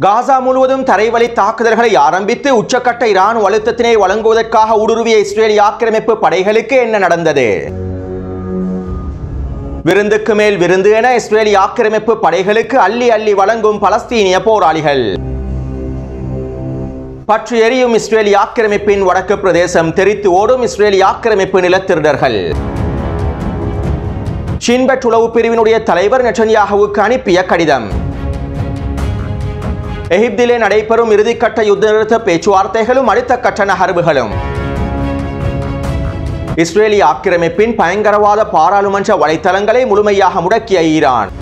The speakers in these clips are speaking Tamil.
காசா முழுவதும் தரைவழி தாக்குதல்களை ஆரம்பித்து உச்சக்கட்ட இராணுவ அழுத்தத்தினை வழங்குவதற்காக ஊடுருவிய இஸ்ரேலிய ஆக்கிரமிப்பு படைகளுக்கு என்ன நடந்தது? விருந்துக்கு மேல் விருந்து என இஸ்ரேலிய ஆக்கிரமிப்பு படைகளுக்கு அள்ளி அள்ளி வழங்கும் பலஸ்தீனிய போராளிகள். பற்றி எரியும் இஸ்ரேலிய ஆக்கிரமிப்பின் வடக்கு பிரதேசம், தெரித்து ஓடும் இஸ்ரேலிய ஆக்கிரமிப்பு நிலத்திருடர்கள். ஷின் பெட் உளவு பிரிவினுடைய தலைவர் நெட்டன்யாஹுவுக்கு அனுப்பிய கடிதம். எகிப்திலே நடைபெறும் இறுதிக்கட்ட யுத்த நிறுத்த பேச்சுவார்த்தைகளும் அடுத்த கட்ட நகர்வுகளும். இஸ்ரேலிய ஆக்கிரமிப்பின் பயங்கரவாத பாராளுமன்ற வலைத்தளங்களை முழுமையாக முடக்கிய ஈரான்.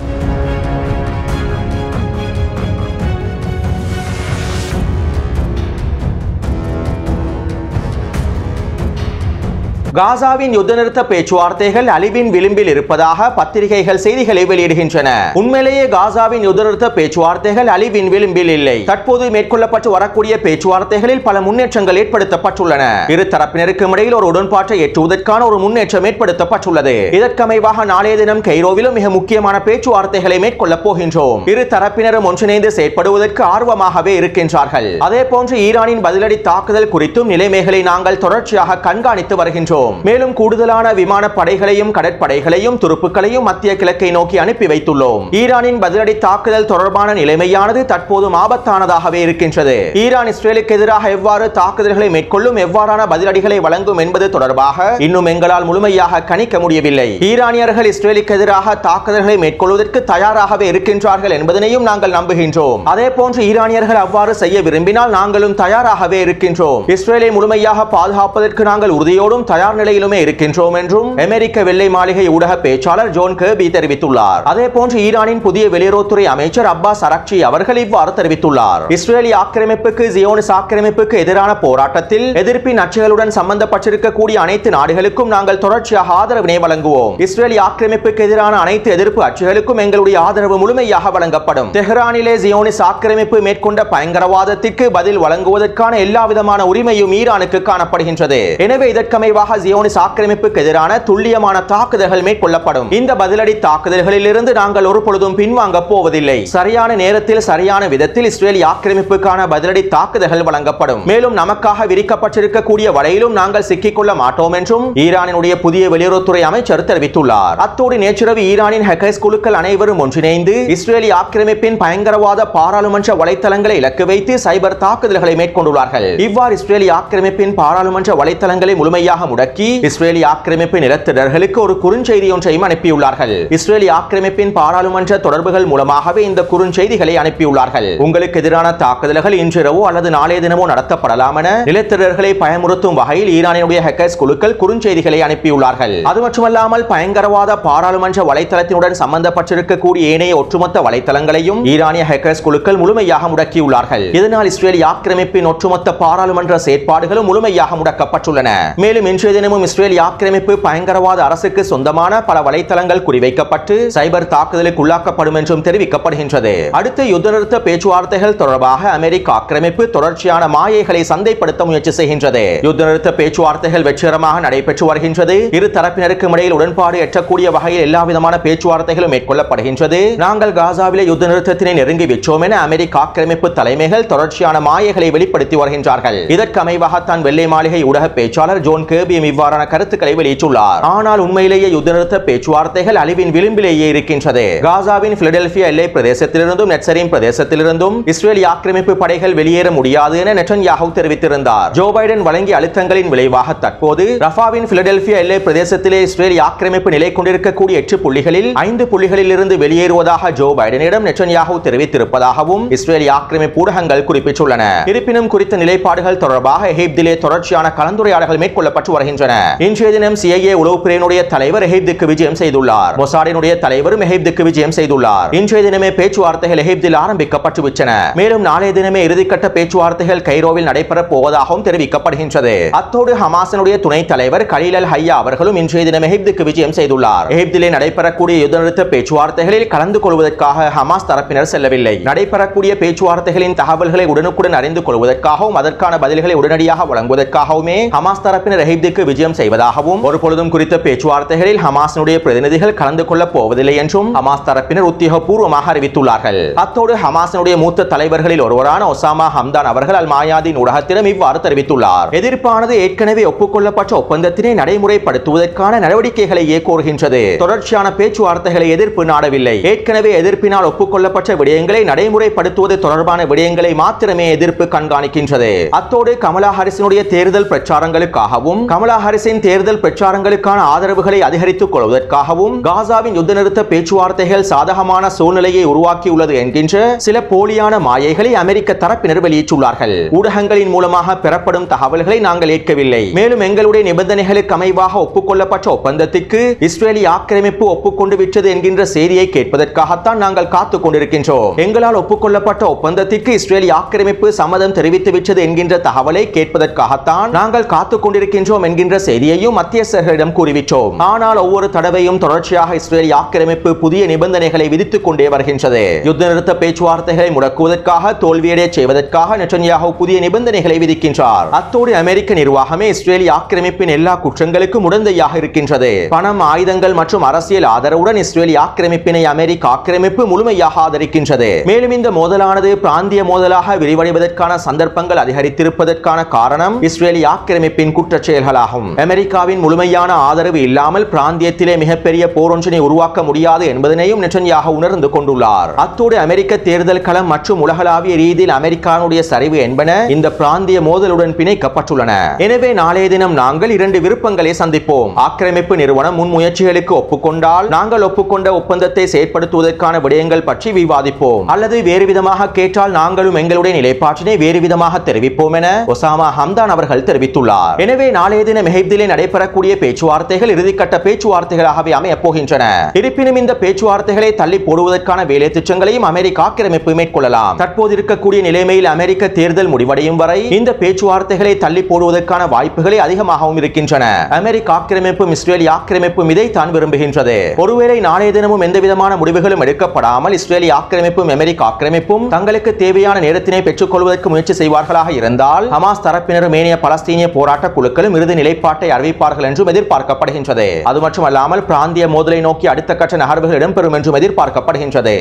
காசாவின் யுத்த நிறுத்த பேச்சுவார்த்தைகள் அழிவின் விளிம்பில் இருப்பதாக பத்திரிகைகள் செய்திகளை வெளியிடுகின்றன. உண்மையிலேயே காசாவின் யுத்த நிறுத்த பேச்சுவார்த்தைகள் அழிவின் விளிம்பில் இல்லை. தற்போது மேற்கொள்ளப்பட்டு வரக்கூடிய பேச்சுவார்த்தைகளில் பல முன்னேற்றங்கள் ஏற்படுத்தப்பட்டுள்ளன. இரு தரப்பினருக்கும் இடையில் ஒரு உடன்பாட்டை எட்டுவதற்கான ஒரு முன்னேற்றம் ஏற்படுத்தப்பட்டுள்ளது. இதற்கமைவாக நாளைய தினம் கெய்ரோவிலும் மிக முக்கியமான பேச்சுவார்த்தைகளை மேற்கொள்ளப் போகின்றோம். இரு தரப்பினரும் ஒன்றிணைந்து செயற்படுவதற்கு ஆர்வமாகவே இருக்கின்றார்கள். அதே போன்று ஈரானின் பதிலடி தாக்குதல் குறித்தும் நிலைமைகளை நாங்கள் தொடர்ச்சியாக கண்காணித்து வருகின்றோம். மேலும் கூடுதலான விமான படைகளையும் கடற்படைகளையும் துருப்புக்களையும் மத்திய கிழக்கை நோக்கி அனுப்பி வைத்துள்ளோம். ஈரானின் பதிலடி தாக்குதல் தொடர்பான நிலைமையானது தற்போதும் ஆபத்தானதாகவே இருக்கின்றது. ஈரான் இஸ்ரேலுக்கு எதிராக எவ்வாறு தாக்குதல்களை மேற்கொள்ளும், எவ்வாறான பதிலடிகளை வழங்கும் என்பது தொடர்பாக இன்னும் எங்களால் முழுமையாக கணிக்க முடியவில்லை. ஈரானியர்கள் இஸ்ரேலுக்கு எதிராக தாக்குதல்களை மேற்கொள்வதற்கு தயாராகவே இருக்கின்றார்கள் என்பதனையும் நாங்கள் நம்புகின்றோம். அதே போன்று ஈரானியர்கள் அவ்வாறு செய்ய விரும்பினால் நாங்களும் தயாராகவே இருக்கின்றோம். இஸ்ரேலை முழுமையாக பாதுகாப்பதற்கு நாங்கள் உறுதியோடும் தயார் நிலையிலுமே இருக்கின்றோம் என்றும் அமெரிக்க வெள்ளை மாளிகை ஊடக பேச்சாளர் ஜோன் கர்பி தெரிவித்துள்ளார். அதே போன்று ஈரானின் புதிய வெளியுறவுத்துறை அமைச்சர் அப்பாஸ் அரக்சி அவர்கள் இவ்வாறு தெரிவித்துள்ளார். இஸ்ரேலிய ஆக்கிரமிப்புக்கு, ஜியோனிஸ் ஆக்கிரமிப்புக்கு எதிரான போராட்டத்தில் எதிர்ப்பின் அச்சுகளுடன் சம்பந்தப்பட்டிருக்கக்கூடிய அனைத்து நாடுகளுக்கும் நாங்கள் தொடர்ச்சியாக ஆதரவினை வழங்குவோம். இஸ்ரேலிய ஆக்கிரமிப்புக்கு எதிரான அனைத்து எதிர்ப்பு அச்சுகளுக்கும் எங்களுடைய ஆதரவு முழுமையாக வழங்கப்படும். தெஹ்ரானிலே ஜியோனிஸ் ஆக்கிரமிப்பு மேற்கொண்ட பயங்கரவாதத்திற்கு பதில் வழங்குவதற்கான எல்லா விதமான உரிமையும் ஈரானுக்கு காணப்படுகின்றது. எனவே இதற்கமைவாக ஜியோனிஸ் ஆக்கிரமிப்புக்கு எதிரான துல்லியமான தாக்குதல்கள் மேற்கொள்ளப்படும். இந்த பதிலடி தாக்குதல்களில் இருந்து நாங்கள் ஒருபொழுதும் பின்வாங்க போவதில்லை. சரியான நேரத்தில் சரியான விதத்தில் இஸ்ரேலிய ஆக்கிரமிப்புக்கான பதிலடி தாக்குதல்கள் வழங்கப்படும். மேலும் நமக்காக விரிக்கப்பட்டிருக்கக்கூடிய வலையிலும் நாங்கள் சிக்கிக்கொள்ள மாட்டோம் என்றும் ஈரானினுடைய புதிய வெளியுறவுத்துறை அமைச்சர் தெரிவித்துள்ளார். அத்தோடு நேற்றிரவு ஈரானின் ஹேக்கர்ஸ் குழுக்கள் அனைவரும் ஒன்றிணைந்து இஸ்ரேலிய ஆக்கிரமிப்பின் பயங்கரவாத பாராளுமன்ற வலைத்தளங்களை இலக்கு வைத்து சைபர் தாக்குதல்களை மேற்கொண்டுள்ளார்கள். இவ்வாறு இஸ்ரேலிய ஆக்கிரமிப்பின் பாராளுமன்ற வலைத்தளங்களை முழுமையாக முடக்கி இஸ்ரேலிய ஆக்கிரமிப்பு நிலத்திடர்களுக்கு ஒரு குறுஞ்செய்தி ஒன்றையும் அனுப்பியுள்ளார்கள். இஸ்ரேலிய ஆக்கிரமிப்பின் பாராளுமன்ற தொடர்புகள் மூலமாகவே இந்த குறுஞ்செய்திகளை அனுப்பியுள்ளார்கள். உங்களுக்கு எதிரான தாக்குதல்கள் இன்றிரவோ அல்லது நாளைய தினமோ நடத்தப்படலாம் என நிலத்திடர்களை பயமுறுத்தும் வகையில் ஈரானினுடைய ஹேக்கர்ஸ் குழுக்கள் குறுஞ்செய்திகளை அனுப்பியுள்ளார்கள். அது மட்டுமல்லாமல் பயங்கரவாத பாராளுமன்ற வலைத்தளத்தினுடன் சம்பந்தப்பட்டிருக்கக்கூடிய ஏனைய ஒட்டுமொத்த வலைத்தளங்களையும் ஈரானிய ஹேக்கர்ஸ் குழுக்கள் முழுமையாக முடக்கியுள்ளார்கள். இதனால் இஸ்ரேலிய ஆக்கிரமிப்பின் ஒட்டுமொத்த பாராளுமன்ற செயற்பாடுகளும் முழுமையாக முடக்கப்பட்டுள்ளன. மேலும் இன்றைய தினமும் இஸ்ரேலிய ஆக்கிரமிப்பு பயங்கரவாத அரசுக்கு சொந்தமான பல வலைத்தளங்கள் குறிவைக்கப்பட்டு சைபர் தாக்குதலுக்கு உள்ளாக்கப்படும் என்றும் தெரிவிக்கப்படுகின்றது. அடுத்த யுத்த நிறுத்த பேச்சுவார்த்தைகள் தொடர்பாக அமெரிக்க ஆக்கிரமிப்பு தொடர்ச்சியான மாயைகளை சந்தைப்படுத்த முயற்சி செய்கின்றது. யுத்த நிறுத்த பேச்சுவார்த்தைகள் வெற்றிகரமாக நடைபெற்று வருகின்றது. இரு தரப்பினருக்கும் இடையில் உடன்பாடு எட்டக்கூடிய வகையில் எல்லா விதமான பேச்சுவார்த்தைகளும் மேற்கொள்ளப்படுகின்றது. நாங்கள் காசாவிலே யுத்த நிறுத்தத்தினை நெருங்கி விற்றோம் என அமெரிக்க ஆக்கிரமிப்பு தலைமைகள் தொடர்ச்சியான மாயைகளை வெளிப்படுத்தி வருகின்றார்கள். இதற்கு அமைவாகத்தான் வெள்ளை மாளிகை ஊடக பேச்சாளர் ஜோன் கர்பி இவ்வாறான கருத்துக்களை வெளியிட்டுள்ளார். ஆனால் உண்மையிலேயே யுத்த நிறுத்த பேச்சுவார்த்தைகள் அழிவின் விளிம்பிலேயே இருக்கின்றது. காசாவின் பிலடெல்பியா எல்லை பிரதேசத்திலிருந்தும் நெட்சரின் பிரதேசத்திலிருந்தும் இஸ்ரேலிய ஆக்கிரமிப்பு படைகள் வெளியேற முடியாது என நெட்டன்யாஹு தெரிவித்திருந்தார். ஜோ பைடன் வழங்கிய அழுத்தங்களின் விளைவாக தற்போது ரஃபாவின் பிலடெல்பியா எல்லை பிரதேசத்திலே இஸ்ரேலிய ஆக்கிரமிப்பு நிலை கொண்டிருக்கக்கூடிய 8 புள்ளிகளில் 5 புள்ளிகளில் இருந்து வெளியேறுவதாக ஜோ பைடனிடம் நெட்டன்யாஹு தெரிவித்திருப்பதாகவும் இஸ்ரேலிய ஆக்கிரமிப்பு ஊடகங்கள் குறிப்பிட்டுள்ளன. இருப்பினும் குறித்த நிலைப்பாடுகள் தொடர்பாக எகிப்திலே தொடர்ச்சியான கலந்துரையாடல்கள் மேற்கொள்ளப்பட்டு வருகின்றன. இன்றைய தினம் CIA உளவு பிரிவினுடைய தலைவர் எகிப்துக்கு விஜயம் செய்துள்ளார். மொசாடினுடைய தலைவரும் எகிப்துக்கு விஜயம் செய்துள்ளார். இன்றைய தினமே பேச்சுவார்த்தைகள் எகிப்தில் ஆரம்பிக்கப்பட்டு விட்டன. மேலும் நாளைய தினமே இறுதிக்கட்ட பேச்சுவார்த்தைகள் கைரோவில் நடைபெறப் போவதாகவும் தெரிவிக்கப்படுகின்றது. அத்தோடு ஹமாஸினுடைய துணைத் தலைவர் கலீல் அல் ஹையா அவர்களும் இன்றைய தினம் எகிப்துக்கு விஜயம் செய்துள்ளார். எகிப்திலே நடைபெறக்கூடிய யுத்த நிறுத்த பேச்சுவார்த்தைகளில் கலந்து கொள்வதற்காக ஹமாஸ் தரப்பினர் செல்லவில்லை. நடைபெறக்கூடிய பேச்சுவார்த்தைகளின் தகவல்களை உடனுக்குடன் அறிந்து கொள்வதற்காகவும் அதற்கான பதில்களை உடனடியாக வழங்குவதற்காகவுமே ஹமாஸ் தரப்பினர் எகிப்துக்கு விஜயம் செய்வதாகவும் ஒருபொழுதும் குறித்த பேச்சுவார்த்தைகளில் ஹமாஸினுடைய பிரதிநிதிகள் கலந்து கொள்ளப் போவதில்லை என்றும் ஹமாஸ் தரப்பினர் உத்தியோகபூர்வமாக அறிவித்துள்ளார்கள். அத்தோடு ஹமாஸினுடைய மூத்த தலைவர்களில் ஒருவரான ஒசாமா ஹம்தான் அவர்கள் அல் மாயாதீன் ஊடகத்திடம் இவ்வாறு தெரிவித்துள்ளார். எதிர்ப்பானது ஏற்கனவே ஒப்புக்கொள்ளப்பட்ட ஒப்பந்தத்தினை நடைமுறைப்படுத்துவதற்கான நடவடிக்கைகளையே கோருகின்றது. தொடர்ச்சியான பேச்சுவார்த்தைகளை எதிர்ப்பு நாடவில்லை. ஏற்கனவே எதிர்ப்பினால் ஒப்புக்கொள்ளப்பட்ட விடயங்களை நடைமுறைப்படுத்துவது தொடர்பான விடயங்களை மாத்திரமே எதிர்ப்பு கண்காணிக்கின்றது. அத்தோடு கமலா ஹாரிஸினுடைய தேர்தல் பிரச்சாரங்களுக்காகவும் கமலா ஹாரிஸின் தேர்தல் பிரச்சாரங்களுக்கான ஆதரவுகளை அதிகரித்துக் கொள்வதற்காகவும் காசாவின் யுத்த நிறுத்த பேச்சுவார்த்தைகள் சாதகமான சூழ்நிலையை உருவாக்கியுள்ளது என்கின்ற சில போலியான மாயைகளை அமெரிக்க தரப்பினர் வெளியிட்டுள்ளார்கள். ஊடகங்களின் மூலமாக பெறப்படும் தகவல்களை நாங்கள் ஏற்கவில்லை. மேலும் எங்களுடைய நிபந்தனைகளுக்கு அமைவாக ஒப்புக்கொள்ளப்பட்ட ஒப்பந்தத்திற்கு இஸ்ரேலி ஆக்கிரமிப்பு ஒப்புக்கொண்டு விட்டது என்கின்ற செய்தியை கேட்பதற்காகத்தான் நாங்கள் காத்துக் கொண்டிருக்கின்றோம். எங்களால் ஒப்புக்கொள்ளப்பட்ட ஒப்பந்தத்திற்கு இஸ்ரேலி ஆக்கிரமிப்பு சம்மதம் தெரிவித்து விட்டது என்கின்ற தகவலை கேட்பதற்காகத்தான் நாங்கள் காத்துக் கொண்டிருக்கின்றோம் என்கின்ற செய்தியையும் மத்தியஸ்தர்களிடம் கூறிவிட்டோம். ஆனால் ஒவ்வொரு தடவையும் தொடர்ச்சியாக இஸ்ரேலி ஆக்கிரமிப்பு புதிய நிபந்தனைகளை விதித்துக் கொண்டே வருகின்றது. யுத்த நிறுத்த பேச்சுவார்த்தைகளை முடக்குவதற்காக தோல்வியடைய செய்வதற்காக நெட்டன்யாஹூ புதிய நிபந்தனைகளை விதிக்கின்றார். அத்தோடு அமெரிக்க நிர்வாகமே இஸ்ரேலி ஆக்கிரமிப்பின் எல்லா குற்றங்களுக்கும் உடந்தையாக இருக்கின்றது. பணம், ஆயுதங்கள் மற்றும் அரசியல் ஆதரவுடன் இஸ்ரேலி ஆக்கிரமிப்பினை அமெரிக்க ஆக்கிரமிப்பு முழுமையாக ஆதரிக்கின்றது. மேலும் இந்த மோதலானது பிராந்திய மோதலாக விரிவடைவதற்கான சந்தர்ப்பங்கள் அதிகரித்திருப்பதற்கான காரணம் இஸ்ரேலி ஆக்கிரமிப்பின் குற்றச் செயல்களாகும். அமெரிக்காவின் முழுமையான ஆதரவு இல்லாமல் பிராந்தியத்திலே மிகப்பெரிய போர் ஒன்றினை உருவாக்க முடியாது என்பதனையும் நெட்டன்யாஹூ உணர்ந்து கொண்டுள்ளார். அத்தோடு அமெரிக்க தேர்தல் களம் மற்றும் உலகளாவிய ரீதியில் அமெரிக்காவுடைய சரிவு என்பன இந்த பிராந்திய மோதலுடன் பிணைக்கப்பட்டுள்ளன. எனவே நாளைய தினம் நாங்கள் இரண்டு விருப்பங்களை சந்திப்போம். ஆக்கிரமிப்பு நிறுவனம் முன்முயற்சிகளுக்கு ஒப்புக்கொண்டால் நாங்கள் ஒப்புக்கொண்ட ஒப்பந்தத்தை செயற்படுத்துவதற்கான விடயங்கள் பற்றி விவாதிப்போம். அல்லது வேறு விதமாக கேட்டால் நாங்களும் எங்களுடைய நிலைப்பாட்டினை வேறு விதமாக தெரிவிப்போம் என ஒசாமா ஹம்தான் அவர்கள் தெரிவித்துள்ளார். எனவே நாளைய தினம் எகிப்திலே நடைபெறக்கூடிய பேச்சுவார்த்தைகள் இறுதிக்கட்ட பேச்சுவார்த்தைகளாகவே அமையப் போகின்றன. இருப்பினும் இந்த பேச்சுவார்த்தைகளை தள்ளி போடுவதற்கான வேலை திட்டங்களையும் அமெரிக்க ஆக்கிரமிப்பு மேற்கொள்ளலாம். தற்போது இருக்கக்கூடிய நிலைமையில் அமெரிக்க தேர்தல் முடிவடையும் வரை இந்த பேச்சுவார்த்தைகளை தள்ளி போடுவதற்கான வாய்ப்புகளே அதிகமாகவும் இருக்கின்றன. அமெரிக்க ஆக்கிரமிப்பும் இஸ்ரேலி ஆக்கிரமிப்பும் இதைத்தான் விரும்புகின்றது. ஒருவேளை நாளைய தினமும் எந்த விதமான முடிவுகளும் எடுக்கப்படாமல் இஸ்ரேலி ஆக்கிரமிப்பும் அமெரிக்க ஆக்கிரமிப்பும் தங்களுக்கு தேவையான நேரத்தினை பெற்றுக் கொள்வதற்கு முயற்சி செய்வார்களாக இருந்தால் ஹமாஸ் தரப்பினரும் ஏனைய பலஸ்தீனிய போராட்ட குழுக்களும் இறுதி நிலைப்பாட்டை அறிவிப்பார்கள் என்றும் எதிர்பார்க்கப்படுகின்றது. அது மட்டுமல்லாமல் பிராந்திய மோதலை நோக்கி அடுத்த கட்ட நகர்வுகள் இடம்பெறும் என்றும் எதிர்பார்க்கப்படுகின்றது.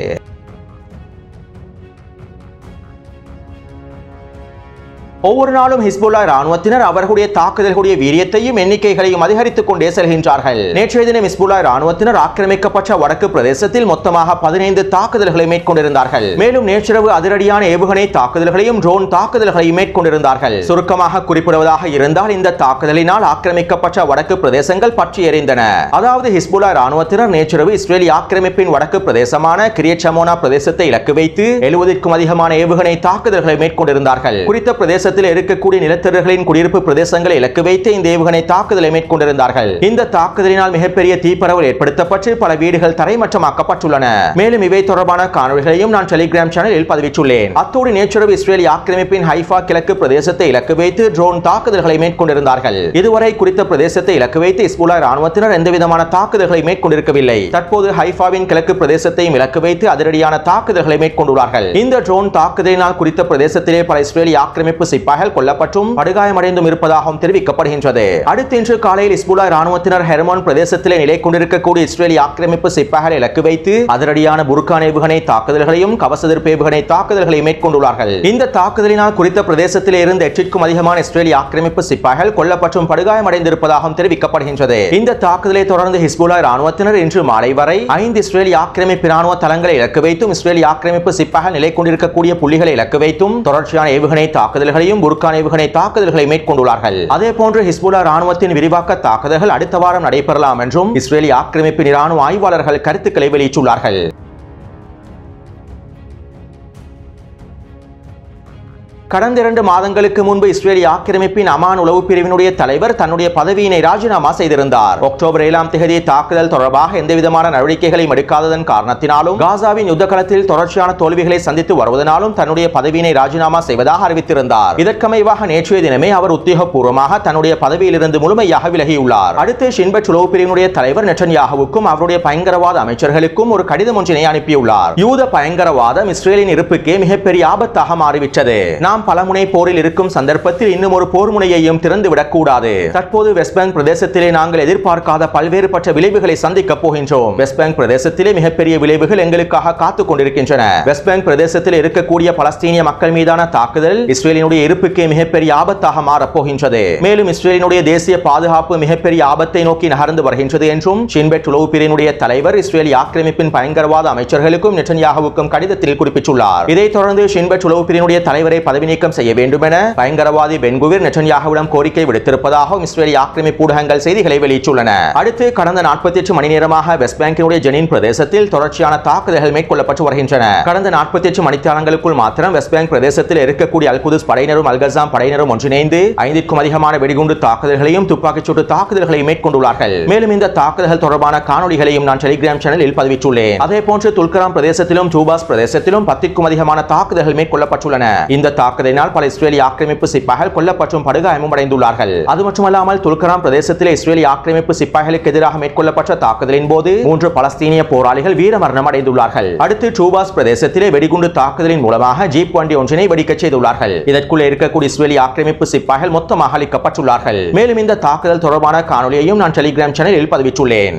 ஒவ்வொரு நாளும் ஹிஸ்புல்லா ராணுவத்தினர் அவர்களுடைய தாக்குதல்களுடைய வீரியத்தையும் எண்ணிக்கைகளையும் அதிகரித்துக் கொண்டே செல்கின்றார்கள். நேற்றைய தினம் ஹிஸ்புல்லா ராணுவத்தினர் ஆக்கிரமிக்கப்பட்ட வடக்கு பிரதேசத்தில் மொத்தமாக 15 தாக்குதல்களை மேற்கொண்டிருந்தார்கள். மேலும் நேற்றிரவு அதிரடியான ஏவுகணை தாக்குதல்களையும் ட்ரோன் தாக்குதல்களையும் மேற்கொண்டிருந்தார்கள். சுருக்கமாக குறிப்பிடுவதாக இருந்தால் இந்த தாக்குதலினால் ஆக்கிரமிக்கப்பட்ட வடக்கு பிரதேசங்கள் பற்றி எரிந்தன. அதாவது ஹிஸ்புல்லா ராணுவத்தினர் நேற்றிரவு இஸ்ரேலி ஆக்கிரமிப்பின் வடக்கு பிரதேசமான கிரியட் ஷமோனா பிரதேசத்தை இலக்கு வைத்து 70க்கும் அதிகமான ஏவுகணை தாக்குதல்களை மேற்கொண்டிருந்தார்கள். குறித்த பிரதேச இருக்கக்கூடிய நிலத்தரர்களின் குடியிருப்பு பிரதேசங்களை இலக்கு வைத்து இந்த ஏவுகணை தாக்குதலை மேற்கொண்டிருந்தார்கள். இந்த தாக்குதலினால் மிகப்பெரிய தீப்பரவல் ஏற்படுத்தப்பட்டு பல வீடுகள் தரைமட்டமாக்கப்பட்டுள்ளன. மேலும் இவை தொடர்பான காணொளிகளையும் நான் டெலிகிராம் சேனலில் பதிவிட்டுள்ளேன். அத்தோடு நேற்றிரவு இஸ்ரேலி ஆக்கிரமிப்பின் ஹைஃபா கிழக்கு பிரதேசத்தை இலக்கு வைத்து ட்ரோன் தாக்குதல்களை மேற்கொண்டிருந்தார்கள். இதுவரை குறித்த பிரதேசத்தை இலக்கு வைத்து ஹிஸ்புல்லா ராணுவத்தினர் எந்தவிதமான தாக்குதல்களை மேற்கொண்டிருக்கவில்லை. தற்போது ஹைஃபாவின் கிழக்கு பிரதேசத்தையும் இலக்கு வைத்து அதிரடியான தாக்குதல்களை மேற்கொண்டுள்ளார்கள். இந்த ட்ரோன் தாக்குதலினால் குறித்த பிரதேசத்திலே பல இஸ்ரேலி ஆக்கிரமிப்பு சிப்பாய்கள் கொல்லப்பட்டும் படுகாயமடைந்தும் இருப்பதாகவும் தெரிவிக்கப்படுகின்றது. அடுத்து இன்று காலையில் ஹிஸ்புல்லா ராணுவத்தினர் ஹெர்மோன் பிரதேசத்திலே நிலை கொண்டிருக்கக்கூடிய இஸ்ரேலி ஆக்கிரமிப்பு சிப்பாய்களை இலக்கு வைத்து அதிரடியான புர்கான் ஏவுகணை தாக்குதல்களையும் கவச எதிர்ப்பு ஏவுகணை தாக்குதல்களையும் மேற்கொண்டுள்ளார்கள். இந்த தாக்குதலினால் குறித்த பிரதேசத்திலே இருந்து 8க்கும் அதிகமான இஸ்ரேலி ஆக்கிரமிப்பு சிப்பாய்கள் கொல்லப்பட்டும் படுகாயமடைந்திருப்பதாகவும் தெரிவிக்கப்படுகின்றது. இந்த தாக்குதலை தொடர்ந்து ஹிஸ்புல்லா ராணுவத்தினர் இன்று மாலை வரை 5 இஸ்ரேலி ஆக்கிரமிப்பு ராணுவ தளங்களை இலக்கு வைத்தும் இஸ்ரேலி ஆக்கிரமிப்பு சிப்பாய்கள் நிலை கொண்டிருக்கக்கூடிய புள்ளிகளை இலக்கு வைத்தும் தொடர்ச்சியான ஏவுகணை தாக்குதல்களை புர்கான் ஏவுகணை தாக்குதல்களை மேற்கொண்டுள்ளார்கள். அதே போன்று ஹிஸ்புல்லா ராணுவத்தின் விரிவாக்க தாக்குதல்கள் அடுத்த வாரம் நடைபெறலாம் என்றும் இஸ்ரேலி ஆக்கிரமிப்பின் ராணுவ ஆய்வாளர்கள் கருத்துக்களை வெளியிட்டுள்ளார்கள். கடந்த 2 மாதங்களுக்கு முன்பு இஸ்ரேலி ஆக்கிரமிப்பின் அமான் உளவு பிரிவினுடைய தலைவர் தன்னுடைய பதவியினை ராஜினாமா செய்திருந்தார். அக்டோபர் 7ஆம் தேதி தாக்குதல் தொடர்பாக எந்தவிதமான நடவடிக்கைகளையும் எடுக்காததன் காரணத்தினாலும் காசாவின் யுத்த களத்தில் தொடர்ச்சியான தோல்விகளை சந்தித்து வருவதனாலும் தன்னுடைய பதவியினை ராஜினாமா செய்வதாக அறிவித்திருந்தார். இதற்கமைவாக நேற்றைய தினமே அவர் உத்தியோகபூர்வமாக தன்னுடைய பதவியிலிருந்து முழுமையாக விலகியுள்ளார். அடுத்து ஷின்பெட் உளவு பிரிவினுடைய தலைவர் நெட்டன்யாஹூவுக்கும் அவருடைய பயங்கரவாத அமைச்சர்களுக்கும் ஒரு கடிதம் ஒன்றினை அனுப்பியுள்ளார். யூத பயங்கரவாதம் இஸ்ரேலின் இருப்புக்கே மிகப்பெரிய ஆபத்தாக மாறிவிட்டது. நாம் நாம் பலமுனை போரில் இருக்கும் சந்தர்ப்பத்தில் இன்னும் ஒரு போர் முனையையும் திறந்துவிடக் கூடாது. தற்போது வெஸ்ட் பேங்க் பிரதேசத்திலே நாங்கள் எதிர்பார்க்காத பல்வேறுபட்ட விளைவுகளை சந்திக்கப் போகின்றோம். வெஸ்ட் பேங்க் பிரதேசத்திலே மிகப்பெரிய விளைவுகள் எங்களுக்காக காத்துக் கொண்டிருக்கின்றன. வெஸ்ட் பேங்க் பிரதேசத்தில் இருக்கக்கூடிய பலஸ்தீனிய மக்கள் மீதான தாக்குதல் இஸ்ரேலினுடைய இருப்புக்கே மிகப்பெரிய ஆபத்தாக மாறப்போகின்றது. மேலும் இஸ்ரேலினுடைய தேசிய பாதுகாப்பு மிகப்பெரிய ஆபத்தை நோக்கி நகர்ந்து வருகின்றது என்றும் ஷின் பெட் உளவு பிரிவினுடைய தலைவர் இஸ்ரேலி ஆக்கிரமிப்பின் பயங்கரவாத அமைச்சர்களுக்கும் நெட்டன்யாகுவுக்கும் கடிதத்தில் குறிப்பிட்டுள்ளார். இதைத் தொடர்ந்து ஷின் பெட் உளவு பிரிவினுடைய தலைவரை பதவி நீக்கம் செய்ய வேண்டும் என பயங்கரவாதி பென் குவிர் நெட்டன்யாகுவிடம் கோரிக்கை விடுத்திருப்பதாகவும் இஸ்ரேலி ஆக்கிரமிப்பு ஊடகங்கள் செய்திகளை வெளியிட்டுள்ளன. அடுத்து கடந்த 48 மணி நேரமாக வெஸ்ட் பேங்கினுடைய ஜெனின் பிரதேசத்தில் தொடர்ச்சியான தாக்குதல்கள் மேற்கொள்ளப்பட்டு வருகின்றன. கடந்த 48 மணித்தியாலங்களுக்குள் மாத்திரம் வெஸ்ட் பேங்க் பிரதேசத்தில் இருக்கக்கூடிய அல் குதுஸ் படையினரும் அல் கஸாம் படையினரும் ஒன்றிணைந்து 5க்கும் அதிகமான வெடிகுண்டு தாக்குதல்களையும் துப்பாக்கிச்சூட்டு தாக்குதல்களையும் மேற்கொண்டுள்ளார்கள். மேலும் இந்த தாக்குதல்கள் தொடர்பான காணொலிகளையும் நான் டெலிகிராம் சேனலில் பதிவிட்டுள்ளேன். அதேபோன்று துல்கராம் பிரதேசத்திலும் ஜூபாஸ் பிரதேசத்திலும் 10க்கும் அதிகமான தாக்குதல்கள் மேற்கொள்ளப்பட்டுள்ளன. இந்த தாக்குதலினால் பல இஸ்ரேலி ஆக்கிரமிப்பு சிப்பாய்கள் கொல்லப்பட்டும் படுகாயமும் அடைந்துள்ளார்கள். அது மட்டுமல்லாமல் துல்கராம் பிரதேசத்திலே இஸ்ரேலி ஆக்கிரமிப்பு சிப்பாய்களுக்கு எதிராக மேற்கொள்ளப்பட்ட தாக்குதலின் போது 3 பலஸ்தீனிய போராளிகள் வீரமரணம் அடைந்துள்ளார்கள். அடுத்து ஜூபாஸ் பிரதேசத்திலே வெடிகுண்டு தாக்குதலின் மூலமாக ஜீப் வண்டி ஒன்றினை வெடிக்கச் செய்துள்ளார்கள். இதற்குள்ளே இருக்கக்கூடிய இஸ்ரேலி ஆக்கிரமிப்பு சிப்பாய்கள் மொத்தமாக அழிக்கப்பட்டுள்ளார்கள். மேலும் இந்த தாக்குதல் தொடர்பான காணொலியையும் நான் டெலிகிராம் சேனலில் பதிவிட்டுள்ளேன்.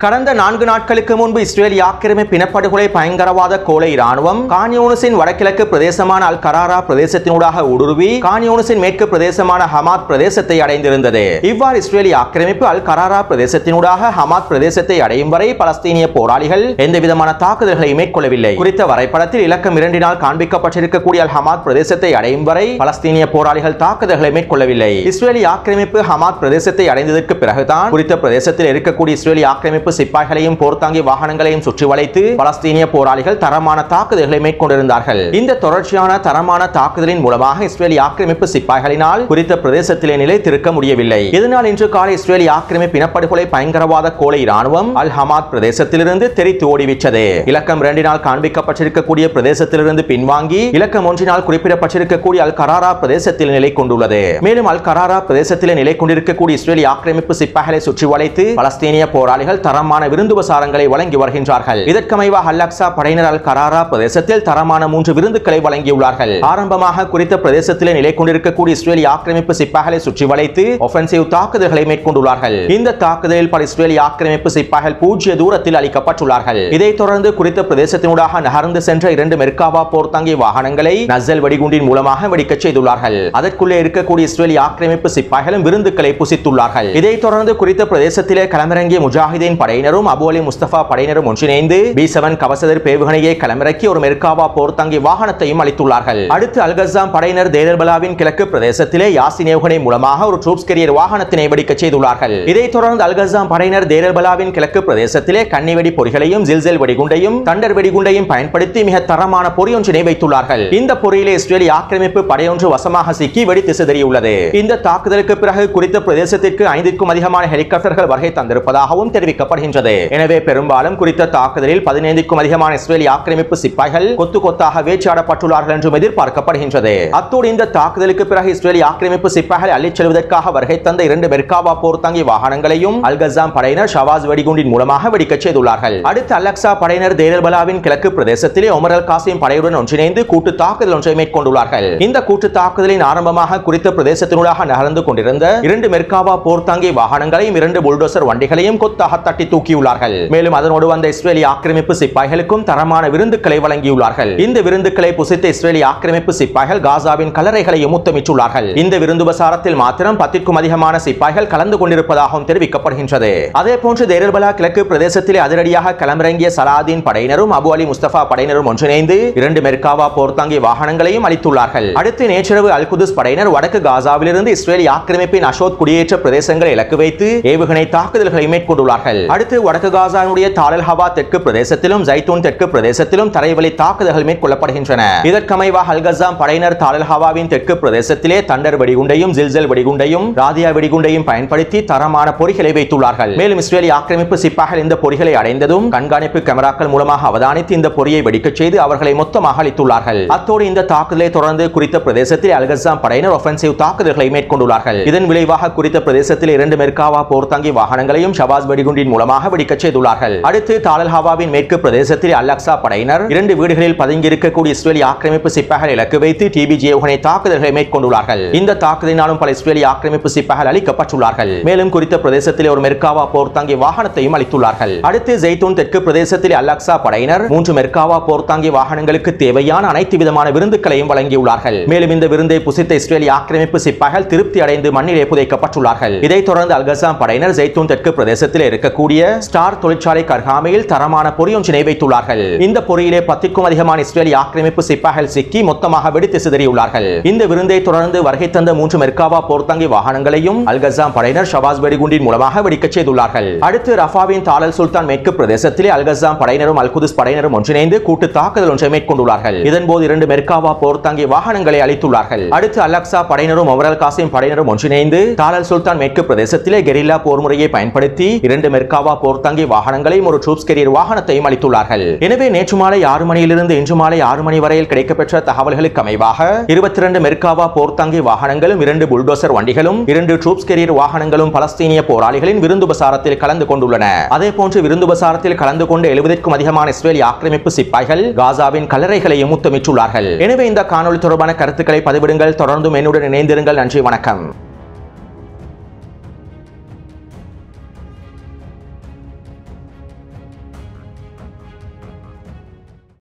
கடந்த 4 நாட்களுக்கு முன்பு இஸ்ரேலி ஆக்கிரமிப்பு இனப்படுகொலை பயங்கரவாத கோலை இராணுவம் கான் யூனிஸின் வடகிழக்கு பிரதேசமான அல் கராரா பிரதேசத்தினூடாக ஊடுருவி கான் யூனிஸின் மேற்கு பிரதேசமான ஹமாத் பிரதேசத்தை அடைந்திருந்தது. இவ்வாறு இஸ்ரேலி ஆக்கிரமிப்பு அல் கராரா பிரதேசத்தினூடாக ஹமாத் பிரதேசத்தை அடையும் வரை பலஸ்தீனிய போராளிகள் எந்தவிதமான தாக்குதல்களை மேற்கொள்ளவில்லை. குறித்த வரைபடத்தில் இலக்கம் 2 காண்பிக்கப்பட்டிருக்கக்கூடிய அல் ஹமாத் பிரதேசத்தை அடையும் வரை பலஸ்தீனிய போராளிகள் தாக்குதல்களை மேற்கொள்ளவில்லை. இஸ்ரேலி ஆக்கிரமிப்பு ஹமாத் பிரதேசத்தை அடைந்ததற்கு பிறகுதான் குறித்த பிரதேசத்தில் இருக்கக்கூடிய இஸ்ரேலி ஆக்கிரமிப்பு சிப்பாய்களையும் போர்த்தாங்கி வாகனங்களையும் சுற்றி வளைத்து பலஸ்தீனிய போராளிகள் தரமான தாக்குதல்களை மேற்கொண்டிருந்தார்கள். இந்த தொடர்ச்சியான தரமான தாக்குதலின் மூலமாக இஸ்ரேலி ஆக்கிரமிப்பு சிப்பாய்களினால் குறித்த பிரதேசத்திலே நிலைத்திருக்க முடியவில்லை. இதனால் இன்று காலை இஸ்ரேலி ஆக்கிரமிப்பு இனப்படுகொலை பயங்கரவாத கோலை இராணுவம் அல் ஹமாத் பிரதேசத்திலிருந்து தெரித்து ஓடிவிட்டது. இலக்கம் 2 காண்பிக்கப்பட்டிருக்கக்கூடிய பிரதேசத்திலிருந்து பின்வாங்கி இலக்கம் 1 குறிப்பிடப்பட்டிருக்கக்கூடிய அல் கராரா பிரதேசத்தில் நிலை கொண்டுள்ளது. மேலும் அல் கராரா பிரதேசத்திலே நிலை கொண்டிருக்கக்கூடிய இஸ்ரேலி ஆக்கிரமிப்பு சிப்பாய்களை சுற்றி வளைத்து பலஸ்தீனிய போராளிகள் தரமான விருந்துபசாரங்களை வழங்கி வருகின்றார்கள். இதற்கமைவாக அல் அக்ஸா படையினர் அல் கராரா பிரதேசத்தில் தரமான 3 விருந்துகளை வழங்கியுள்ளார்கள். ஆரம்பமாக குறித்த பிரதேசத்திலே நிலை கொண்டிருக்கக்கூடிய இஸ்ரேலி ஆக்கிரமிப்பு சிப்பாய்களை சுற்றி வளைத்து ஒஃபென்சிவ் தாக்குதல்களை மேற்கொண்டுள்ளார்கள். இந்த தாக்குதலில் பல இஸ்ரேலி ஆக்கிரமிப்பு சிப்பாய்கள் பூஜ்ய தூரத்தில் அளிக்கப்பட்டுள்ளார்கள். இதைத் தொடர்ந்து குறித்த பிரதேசத்தினூடாக நகர்ந்து சென்ற 2 மெர்காவா போர்த்தாங்கி வாகனங்களை நஸ்ஸல் வெடிகுண்டின் மூலமாக வெடிக்கச் செய்துள்ளார்கள். அதற்குள்ளே இருக்கக்கூடிய இஸ்ரேலி ஆக்கிரமிப்பு சிப்பாய்களும் விருந்துகளை புசித்துள்ளார்கள். இதைத் தொடர்ந்து குறித்த பிரதேசத்திலே களமிறங்கிய முஜாஹிதீன் படையினரும் அபு அலி முஸ்தபா படையினரும் ஒன்றிணைந்து B7 கவசதர் பேவுகணையை களமிறக்கி ஒரு மெர்காவா போர்த்தாங்கி வாகனத்தையும் அளித்துள்ளார்கள். அடுத்து அல் கஸாம் படையினர் தேரல்பலாவின் கிழக்கு பிரதேசத்திலே யாசின் ஏவுகணை மூலமாக ஒரு ட்ரூப்ஸ் கேரியர் வாகனத்தினை வெடிக்கச் செய்துள்ளார்கள். இதைத் தொடர்ந்து அல் கஸாம் படையினர் தேரல்பலாவின் கிழக்கு பிரதேசத்திலே கன்னி வெடி பொறிகளையும் ஜில்சல் வெடிகுண்டையும் தண்டர் வெடிகுண்டையும் பயன்படுத்தி மிக தரமான பொறியொன்றினை வைத்துள்ளார்கள். இந்த பொறியிலே இஸ்ரேலி ஆக்கிரமிப்பு படையொன்று வசமாக சிக்கி வெடித்து சிதறியுள்ளது. இந்த தாக்குதலுக்கு பிறகு குறித்த பிரதேசத்திற்கு 5க்கும் அதிகமான ஹெலிகாப்டர்கள் வருகை தந்திருப்பதாகவும் தெரிவிக்கப்படுகின்றது. எனவே பெரும்பாலும் குறித்த தாக்குதலில் 15க்கும் அதிகமான இஸ்ரேலி ஆக்கிரமிப்பு சிப்பாய்கள் கொத்து கொத்தாக வேட்டையாடப்பட்டுள்ளார்கள் என்றும் எதிர்பார்க்கப்படுகின்றது. அத்தோடு இந்த தாக்குதலுக்கு பிறகு இஸ்ரேலி ஆக்கிரமிப்பு சிப்பாய்கள் அள்ளிச் செல்வதற்காக வருகை தந்த 2 மெர்காவா போர்த்தாங்கி வாகனங்களையும் அல் கஸாம் படையினர் ஷவாஸ் வெடிகுண்டின் மூலமாக வெடிக்கச் செய்துள்ளார்கள். அடுத்து அல் அக்ஸா படையினர் தேரல்பலாவின் கிழக்கு பிரதேசத்திலே உமர் அல் காசிம் படையுடன் ஒன்றிணைந்து கூட்டு தாக்குதல் ஒன்றை மேற்கொண்டுள்ளார்கள். இந்த கூட்டு தாக்குதலின் ஆரம்பமாக குறித்த பிரதேசத்தினூடாக நகர்ந்து கொண்டிருந்த 2 மெர்காவா போர்த்தாங்கி வாகனங்களையும் 2 புல்டோசர் வண்டிகளையும் கொத்தாக தட்டி தூக்கியுள்ளார்கள். மேலும் அதனோடு வந்த இஸ்ரேலி ஆக்கிரமிப்பு சிப்பாய்களுக்கும் தரமான விருந்துகளை வழங்கியுள்ளார்கள். இந்த விருந்துகளை புசித்த இஸ்ரேலி ஆக்கிரமிப்பு சிப்பாய்கள் காசாவின் கல்லறைகளையும் முத்தமிட்டுள்ளார்கள். இந்த விருந்துபசாரத்தில் மாத்திரம் 10க்கும் அதிகமான சிப்பாய்கள் கலந்து கொண்டிருப்பதாகவும் தெரிவிக்கப்படுகின்றது. அதேபோன்று தேரல்பலா கிழக்கு பிரதேசத்திலே அதிரடியாக களமிறங்கிய சலாதீன் படையினரும் அபு அலி முஸ்தபா படையினரும் ஒன்றிணைந்து 2 மெர்காவா போர்த்தாங்கி வாகனங்களையும் அளித்துள்ளார்கள். அடுத்து நேற்றிரவு அல் குதுஸ் படையினர் வடக்கு காசாவிலிருந்து இஸ்ரேலி ஆக்கிரமிப்பின் அஷோத் குடியேற்ற பிரதேசங்களை இலக்கு வைத்து ஏவுகணை தாக்குதல்களை மேற்கொண்டுள்ளார்கள். அடுத்து வடக்கு காசாவுடைய தால் அல் ஹவா தெற்கு பிரதேசத்திலும் ஜைத்தூன் தெற்கு பிரதேசத்திலும் தரைவழி தாக்குதல்கள் மேற்கொள்ளப்படுகின்றன. இதற்கமைவாக அல் கஸாம் படையினர் தால் அல் ஹவாவின் தெற்கு பிரதேசத்திலே தண்டர் வெடிகுண்டையும் ஜில்சல் வெடிகுண்டையும் ராதியா வெடிகுண்டையும் பயன்படுத்தி தரமான பொறிகளை வைத்துள்ளார்கள். மேலும் இஸ்ரேலி ஆக்கிரமிப்பு சிப்பாய்கள் இந்த பொறிகளை அடைந்ததும் கண்காணிப்பு கேமராக்கள் மூலமாக அவதானித்து இந்த பொறியை வெடிக்கச் செய்து அவர்களை மொத்தமாக அழித்துள்ளார்கள். அத்தோடு இந்த தாக்குதலை தொடர்ந்து குறித்த பிரதேசத்தில் அல் கஸாம் படையினர் ஒஃபென்சிவ் தாக்குதல்களை மேற்கொண்டுள்ளார்கள். இதன் விளைவாக குறித்த பிரதேசத்தில் 2 மெர்காவா போர்த்தாங்கி வாகனங்களையும் ஷவாஸ் வெடிகுண்டின் மூலமாக மூலமாக வெடிக்கச் செய்துள்ளார்கள். அடுத்து தால் ஹவாவின் மேற்கு பிரதேசத்தில் அல் அக்ஸா படையினர் 2 வீடுகளில் பதுங்கியிருக்கக்கூடிய இஸ்ரேலிய ஆக்கிரமிப்பு சிப்பாய்களை இலக்கு வைத்து டிபிஜி ஏவுகணை தாக்குதல்களை மேற்கொண்டுள்ளார்கள். இந்த தாக்குதலினாலும் பல இஸ்ரேலிய ஆக்கிரமிப்பு சிப்பாய்கள் அளிக்கப்பட்டுள்ளார்கள். மேலும் குறித்த பிரதேசத்தில் ஒரு மெர்காவா போர்த்தாங்கி வாகனத்தையும் அளித்துள்ளார்கள். அடுத்து ஜெய்தூன் தெற்கு பிரதேசத்தில் அல் அக்ஸா படையினர் 3 மெர்காவா போர்த்தாங்கி வாகனங்களுக்கு தேவையான அனைத்து விதமான விருந்துகளையும் வழங்கியுள்ளார்கள். மேலும் இந்த விருந்தை புசித்த இஸ்ரேலிய ஆக்கிரமிப்பு சிப்பாய்கள் திருப்தி அடைந்து மண்ணிலே புதைக்கப்பட்டுள்ளார்கள். இதைத் தொடர்ந்து அல் கஸாம் படையினர் ஜெய்தூன் தெற்கு பிரதேசத்தில் இருக்கக்கூடிய ஸ்டார் தொழிற்சாலை கர்ஹாமையில் தரமான பொறியொன்றினை வைத்துள்ளார்கள். இந்த பொறியிலே 10க்கும் அதிகமான இஸ்ரேலிய ஆக்கிரமிப்பு சிப்பாய்கள் சிக்கி மொத்தமாக வெடித்து சிதறியுள்ளார்கள். இந்த விருந்தை தொடர்ந்து வருகை தந்த 3 மெர்காவா போர்த்தாங்கி வாகனங்களையும் அல் கஸாம் படையினர் ஷவாஸ் வெடிகுண்டின் மூலமாக வெடிக்கச் செய்துள்ளார்கள். அடுத்து ரஃபாவின் தால் சுல்தான் மேற்கு பிரதேசத்திலே அல் கஸாம் படையினரும் அல் குதுஸ் படையினரும் ஒன்றிணைந்து கூட்டு தாக்குதல் ஒன்றை மேற்கொண்டுள்ளார்கள். இதன்போது 2 மெர்காவா போர்த்தாங்கி வாகனங்களை அளித்துள்ளார்கள். அடுத்து அல் அக்ஸா படையினரும் அல் காசிம் படையினரும் ஒன்றிணைந்து தால் சுல்தான் மேற்கு பிரதேசத்திலே கெரில்லா போர் முறையை பயன்படுத்தி 2 மெர்காவா போர்த்தாங்கி வாகனங்களையும் ஒரு ட்ரூப்ஸ் கேரியர் வாகனத்தையும் அளித்துள்ளார்கள். எனவே நேற்று மாலை 6 மணியிலிருந்து இன்று மாலை 6 மணி வரையில் கிடைக்கப்பெற்ற தகவல்களுக்கு அமைவாக 22 மெர்காவா போர்த்தாங்கி வாகனங்களும் 2 புல்டோசர் வண்டிகளும் 2 ட்ரூப்ஸ் கேரியர் வாகனங்களும் பலஸ்தீனிய போராளிகளின் விருந்துபசாரத்தில் கலந்து கொண்டுள்ளன. அதேபோன்று விருந்துபசாரத்தில் கலந்து கொண்ட 70க்கும் அதிகமான இஸ்ரேலிய ஆக்கிரமிப்பு சிப்பாய்கள் காசாவின் கல்லறைகளையும் முத்தமிட்டுள்ளார்கள். எனவே இந்த காணொளி தொடர்பான கருத்துக்களை பதிவிடுங்கள். தொடர்ந்தும் என்னுடன் இணைந்திருங்கள். நன்றி, வணக்கம்.